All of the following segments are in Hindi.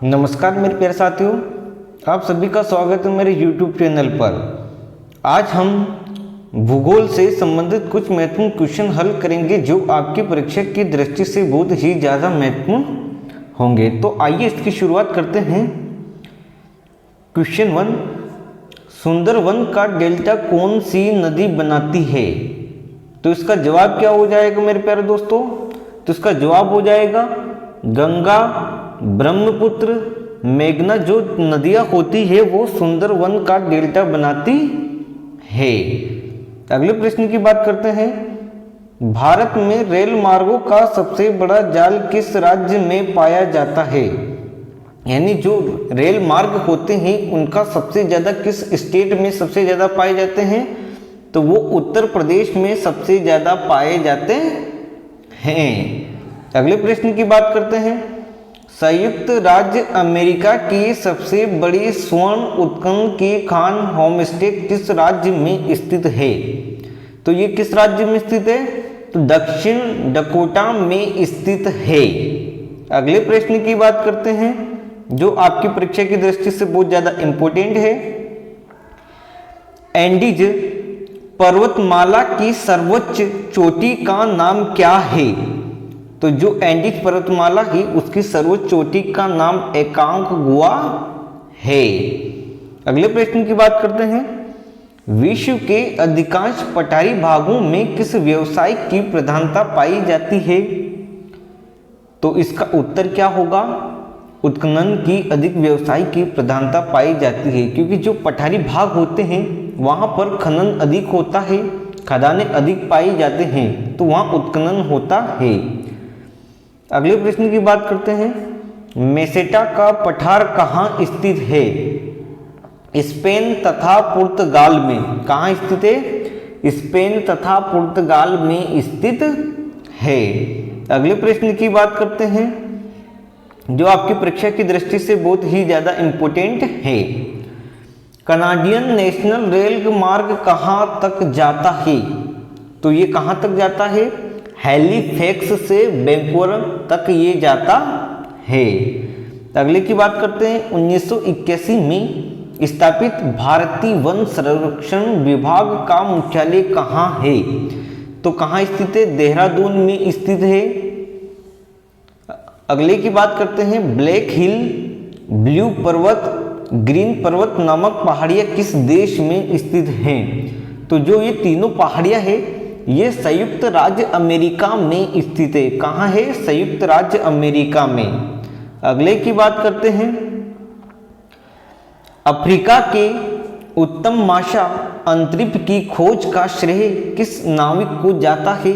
नमस्कार मेरे प्यारे साथियों, आप सभी का स्वागत है मेरे YouTube चैनल पर। आज हम भूगोल से संबंधित कुछ महत्वपूर्ण क्वेश्चन हल करेंगे जो आपकी परीक्षा की दृष्टि से बहुत ही ज़्यादा महत्वपूर्ण होंगे। तो आइए इसकी शुरुआत करते हैं। क्वेश्चन 1, सुंदरवन का डेल्टा कौन सी नदी बनाती है? तो इसका जवाब क्या हो जाएगा मेरे प्यारे दोस्तों? तो इसका जवाब हो जाएगा गंगा, ब्रह्मपुत्र, मेघना। जो नदियां होती है वो सुंदरवन का डेल्टा बनाती है। अगले प्रश्न की बात करते हैं। भारत में रेल मार्गों का सबसे बड़ा जाल किस राज्य में पाया जाता है? यानी जो रेल मार्ग होते हैं उनका सबसे ज़्यादा किस स्टेट में सबसे ज़्यादा पाए जाते हैं? तो वो उत्तर प्रदेश में सबसे ज़्यादा पाए जाते हैं। अगले प्रश्न की बात करते हैं। संयुक्त राज्य अमेरिका की सबसे बड़ी स्वर्ण उत्खनन की खान होमस्टे किस राज्य में स्थित है? तो ये किस राज्य में स्थित है? तो दक्षिण डकोटा में स्थित है। अगले प्रश्न की बात करते हैं जो आपकी परीक्षा की दृष्टि से बहुत ज्यादा इंपॉर्टेंट है। एंडीज पर्वतमाला की सर्वोच्च चोटी का नाम क्या है? तो जो एंडीज पर्वतमाला है उसकी सर्वोच्च चोटी का नाम एकांकगुआ है। अगले प्रश्न की बात करते हैं। विश्व के अधिकांश पठारी भागों में किस व्यवसाय की प्रधानता पाई जाती है? तो इसका उत्तर क्या होगा? उत्खनन की अधिक व्यवसाय की प्रधानता पाई जाती है, क्योंकि जो पठारी भाग होते हैं वहां पर खनन अधिक होता है, खदानें अधिक पाई जाते हैं, तो वहां उत्खनन होता है। अगले प्रश्न की बात करते हैं। मेसेटा का पठार कहाँ स्थित है? स्पेन तथा पुर्तगाल में। कहाँ स्थित है? स्पेन तथा पुर्तगाल में स्थित है। अगले प्रश्न की बात करते हैं जो आपकी परीक्षा की दृष्टि से बहुत ही ज्यादा इंपॉर्टेंट है। कनाडियन नेशनल रेल मार्ग कहाँ तक जाता है? तो ये कहाँ तक जाता है? हैलीफैक्स से वैंकूवर तक ये जाता है। अगले की बात करते हैं। 1981 में स्थापित भारतीय वन संरक्षण विभाग का मुख्यालय कहाँ है? तो कहाँ स्थित है? देहरादून में स्थित है। अगले की बात करते हैं। ब्लैक हिल, ब्लू पर्वत, ग्रीन पर्वत नामक पहाड़ियाँ किस देश में स्थित हैं? तो जो ये तीनों पहाड़ियाँ हैं ये संयुक्त राज्य अमेरिका में स्थित है। कहाँ है? संयुक्त राज्य अमेरिका में। अगले की बात करते हैं। अफ्रीका के उत्तम माशा अंतरिक्ष की खोज का श्रेय किस नाविक को जाता है?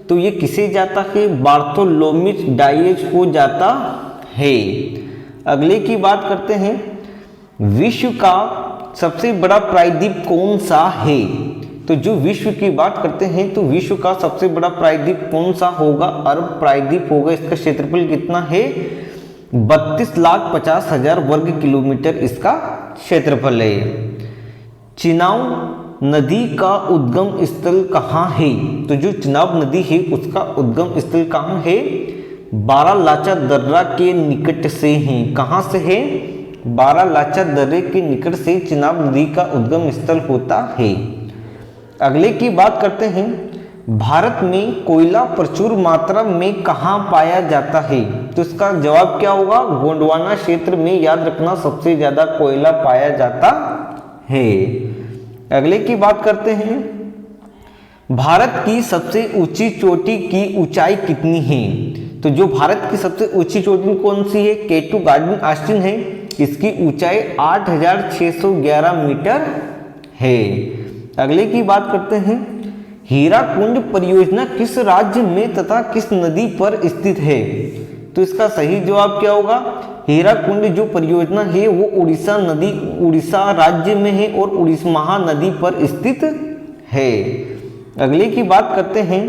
तो ये किसे जाता है? बार्थोलोमेव डायज को जाता है। अगले की बात करते हैं। विश्व का सबसे बड़ा प्रायद्वीप कौन सा है? तो जो विश्व की बात करते हैं तो विश्व का सबसे बड़ा प्रायद्वीप कौन सा होगा? अरब प्रायद्वीप होगा। इसका क्षेत्रफल कितना है? 32,50,000 वर्ग किलोमीटर इसका क्षेत्रफल है। चिनाब नदी का उद्गम स्थल कहाँ है? तो जो चिनाब नदी है उसका उद्गम स्थल कहाँ है? बारालाचा दर्रा के निकट से है। कहाँ से है? बारालाचा दर्रे के निकट से चिनाब नदी का उद्गम स्थल होता है। अगले की बात करते हैं। भारत में कोयला प्रचुर मात्रा में कहाँ पाया जाता है? तो इसका जवाब क्या होगा? गोंडवाना क्षेत्र में। याद रखना, सबसे ज्यादा कोयला पाया जाता है। अगले की बात करते हैं। भारत की सबसे ऊंची चोटी की ऊंचाई कितनी है? तो जो भारत की सबसे ऊंची चोटी कौन सी है? केटू गार्डन ऑस्टिन है। इसकी ऊंचाई 8,611 मीटर है। अगले की बात करते हैं। हीराकुंड परियोजना किस राज्य में तथा किस नदी पर स्थित है? तो इसका सही जवाब क्या होगा? हीराकुंड जो परियोजना है वो उड़ीसा राज्य में है और उड़ीसा महानदी पर स्थित है। अगले की बात करते हैं।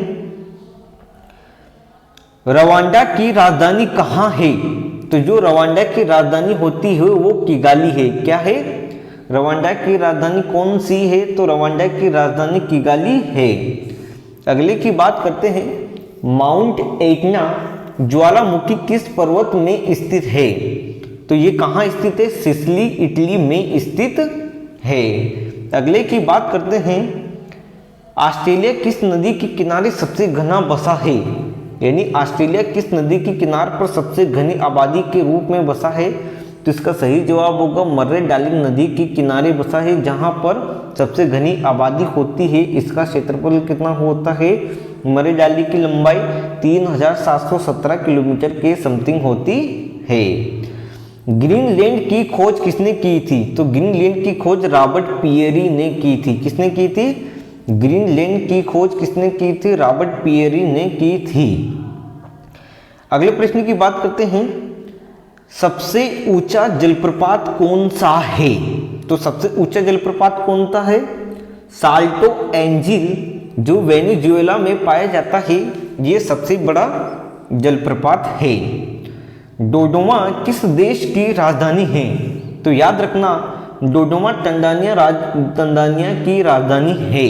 रवांडा की राजधानी कहाँ है? तो जो रवांडा की राजधानी होती है वो किगाली है। क्या है? रवांडा की राजधानी कौन सी है? तो रवांडा की राजधानी किगाली है। अगले की बात करते हैं। माउंट एटना ज्वालामुखी किस पर्वत में स्थित है? तो ये कहाँ स्थित है? सिसिली इटली में स्थित है। अगले की बात करते हैं, ऑस्ट्रेलिया किस नदी के किनारे सबसे घना बसा है? यानी ऑस्ट्रेलिया किस नदी के किनारे पर सबसे घनी आबादी के रूप में बसा है? तो इसका सही जवाब होगा मर्रे डार्लिंग नदी के किनारे बसा है, जहां पर सबसे घनी आबादी होती है। इसका क्षेत्रफल कितना होता है? मर्रे डार्लिंग की लंबाई 3717 किलोमीटर के समथिंग होती है। ग्रीनलैंड की खोज किसने की थी? तो ग्रीनलैंड की खोज रॉबर्ट पियरी ने की थी। किसने की थी? ग्रीनलैंड की खोज किसने की थी? रॉबर्ट पियरी ने की थी। अगले प्रश्न की बात करते हैं, सबसे ऊंचा जलप्रपात कौन सा है? तो सबसे ऊंचा जलप्रपात कौन सा है? साल्टो एंजिल, जो वेनेजुएला में पाया जाता है, ये सबसे बड़ा जलप्रपात है। डोडोमा किस देश की राजधानी है? तो याद रखना, डोडोमा तंजानिया की राजधानी है।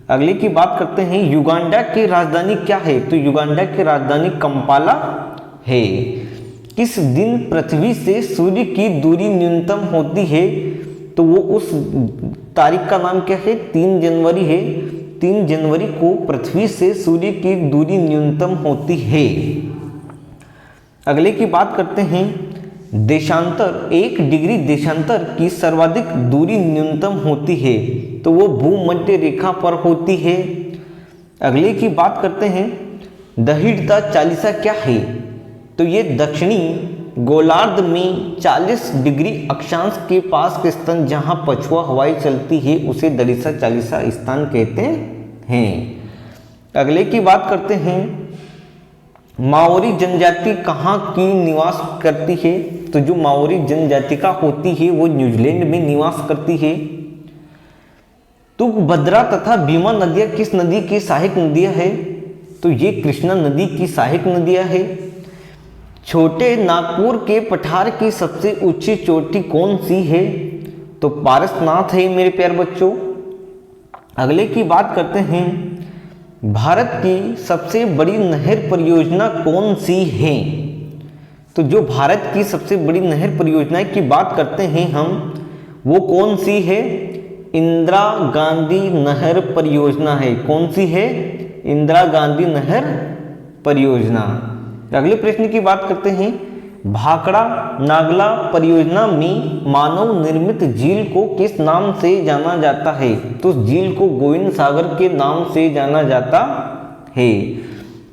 अगले की बात करते हैं, युगांडा की राजधानी क्या है? तो युगांडा की राजधानी कंपाला है। किस दिन पृथ्वी से सूर्य की दूरी न्यूनतम होती है? तो वो उस तारीख का नाम क्या है? 3 जनवरी है। 3 जनवरी को पृथ्वी से सूर्य की दूरी न्यूनतम होती है। अगले की बात करते हैं, देशांतर 1 डिग्री देशांतर की सर्वाधिक दूरी न्यूनतम होती है, तो वो भूमध्य रेखा पर होती है। अगले की बात करते हैं, दहिड़ता चालीसा क्या है? तो ये दक्षिणी गोलार्ध में 40 डिग्री अक्षांश के पास के स्थान जहां पछुआ हवाई चलती है, उसे दहिड़ता चालीसा स्थान कहते हैं। अगले की बात करते हैं, माओरी जनजाति कहाँ की निवास करती है? तो जो माओरी जनजाति का होती है वो न्यूजीलैंड में निवास करती है। तुंगभद्रा तथा भीमा नदियाँ किस नदी की सहायक नदियाँ है? तो ये कृष्णा नदी की सहायक नदियाँ है। छोटे नागपुर के पठार की सबसे ऊंची चोटी कौन सी है? तो पारसनाथ है मेरे प्यारे बच्चों। अगले की बात करते हैं, भारत की सबसे बड़ी नहर परियोजना कौन सी है? तो जो भारत की सबसे बड़ी नहर परियोजना की बात करते हैं हम, वो कौन सी है? इंदिरा गांधी नहर परियोजना है। कौन सी है? इंदिरा गांधी नहर परियोजना। अगले प्रश्न की बात करते हैं, भाखड़ा नागला परियोजना में मानव निर्मित झील को किस नाम से जाना जाता है? तो झील को गोविंद सागर के नाम से जाना जाता है।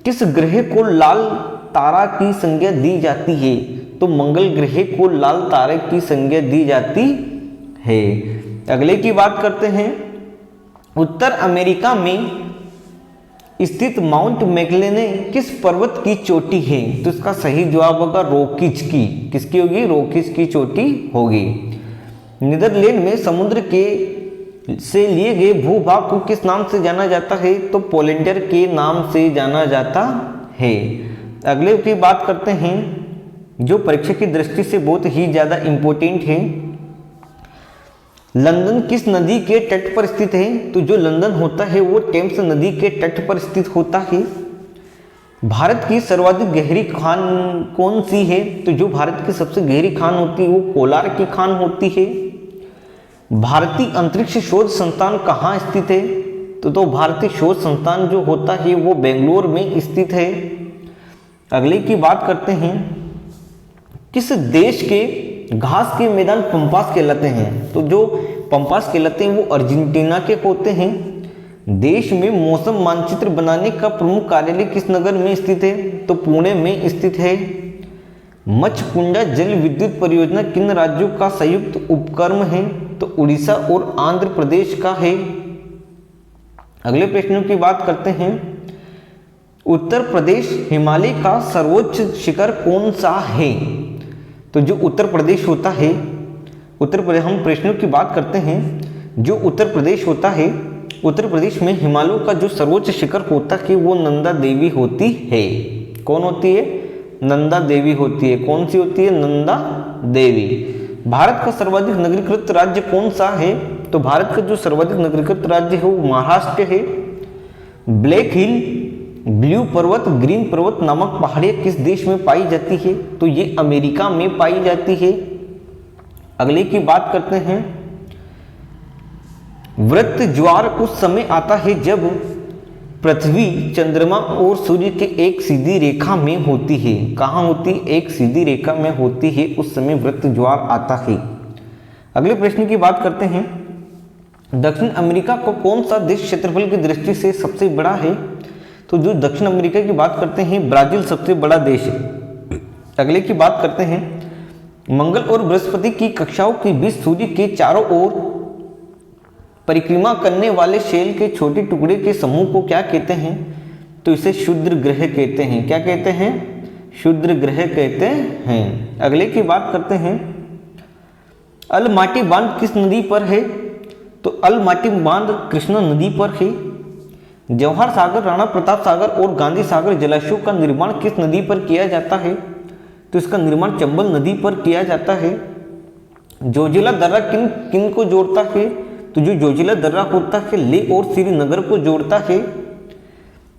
किस ग्रह को लाल तारा की संज्ञा दी जाती है? तो मंगल ग्रह को लाल तारे की संज्ञा दी जाती है। अगले की बात करते हैं, उत्तर अमेरिका में स्थित माउंट मैकलेने किस पर्वत की चोटी है? तो इसका सही जवाब होगा रॉकीज की। किसकी होगी? रॉकीज की चोटी होगी। नीदरलैंड में समुद्र के से लिए गए भूभाग को किस नाम से जाना जाता है? तो पोलेंडर के नाम से जाना जाता है। अगले की बात करते हैं, जो परीक्षा की दृष्टि से बहुत ही ज़्यादा इम्पोर्टेंट है, लंदन किस नदी के तट पर स्थित है? तो जो लंदन होता है वो टेम्स नदी के तट पर स्थित होता है। भारत की सर्वाधिक गहरी खान कौन सी है? तो जो भारत की सबसे गहरी खान होती है वो कोलार की खान होती है। भारतीय अंतरिक्ष शोध संस्थान कहाँ स्थित है? तो भारतीय शोध संस्थान जो होता है वो बेंगलोर में स्थित है। अगले की बात करते हैं, किस देश के घास के मैदान पंपास कहलाते हैं? तो जो पंपास कहलाते हैं वो अर्जेंटीना के होते हैं। देश में मौसम मानचित्र बनाने का प्रमुख कार्यालय किस नगर में स्थित है? तो पुणे में स्थित है। मच्छकुंडा जल विद्युत परियोजना किन राज्यों का संयुक्त उपक्रम है? तो उड़ीसा और आंध्र प्रदेश का है। अगले प्रश्नों की बात करते हैं, उत्तर प्रदेश हिमालय का सर्वोच्च शिखर कौन सा है? तो जो उत्तर प्रदेश होता है, उत्तर प्रदेश, हम प्रश्नों की बात करते हैं, जो उत्तर प्रदेश होता है, उत्तर प्रदेश में हिमालयों का जो सर्वोच्च शिखर होता है वो नंदा देवी होती है। कौन होती है? नंदा देवी होती है। कौन सी होती है? नंदा देवी। भारत का सर्वाधिक नगरीकृत राज्य कौन सा है? तो भारत का जो सर्वाधिक नगरीकृत राज्य है वो महाराष्ट्र है। ब्लैक हिल ब्लू पर्वत, ग्रीन पर्वत नामक पहाड़ियाँ किस देश में पाई जाती है? तो ये अमेरिका में पाई जाती है। अगले की बात करते हैं, वृत्त ज्वार उस समय आता है जब पृथ्वी, चंद्रमा और सूर्य के एक सीधी रेखा में होती है। कहाँ होती? एक सीधी रेखा में होती है, उस समय वृत्त ज्वार आता है। अगले प्रश्न की बात करते हैं, दक्षिण अमेरिका को कौन सा देश क्षेत्रफल की दृष्टि से सबसे बड़ा है? तो जो दक्षिण अमेरिका की बात करते हैं, ब्राजील सबसे बड़ा देश है। अगले की बात करते हैं, मंगल और बृहस्पति की कक्षाओं के बीच सूर्य के चारों ओर परिक्रमा करने वाले शेल के छोटे टुकड़े के समूह को क्या कहते हैं? तो इसे क्षुद्र ग्रह कहते हैं। क्या कहते हैं? क्षुद्र ग्रह कहते हैं। अगले की बात करते हैं, अलमाटी बांध किस नदी पर है? तो अलमाटी बांध कृष्णा नदी पर है। जवाहर सागर, राणा प्रताप सागर और गांधी सागर जलाशयों का निर्माण किस नदी पर किया जाता है? तो इसका निर्माण चंबल नदी पर किया जाता है। जोजिला दर्रा किन किन को जोड़ता है? तो जो जोजिला दर्रा होता है लेह और श्रीनगर को जोड़ता है।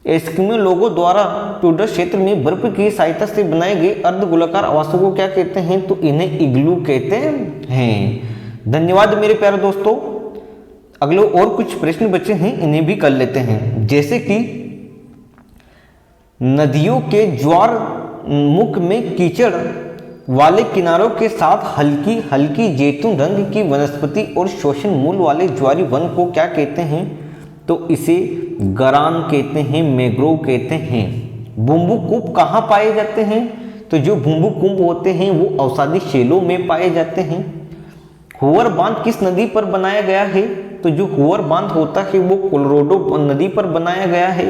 एस्किमो लोगों द्वारा टुंड्रा क्षेत्र में बर्फ की सहायता से बनाए गए अर्धगोलाकार आवासों को क्या कहते हैं? तो इन्हें इग्लू कहते हैं। धन्यवाद मेरे प्यारे दोस्तों। अगले और कुछ प्रश्न बचे हैं, इन्हें भी कर लेते हैं। जैसे कि नदियों के ज्वार मुख में कीचड़ वाले किनारों के साथ हल्की हल्की जैतून रंग की वनस्पति और शोषण मूल वाले ज्वारी वन को क्या कहते हैं? तो इसे गरान कहते हैं, मैंग्रोव कहते हैं। बुम्बू कूप कहाँ पाए जाते हैं? तो जो बुम्बू कूप होते हैं वो औषधि शेलों में पाए जाते हैं। हूवर बांध किस नदी पर बनाया गया है? तो जो हूवर बांध होता है वो कोलोराडो नदी पर बनाया गया है।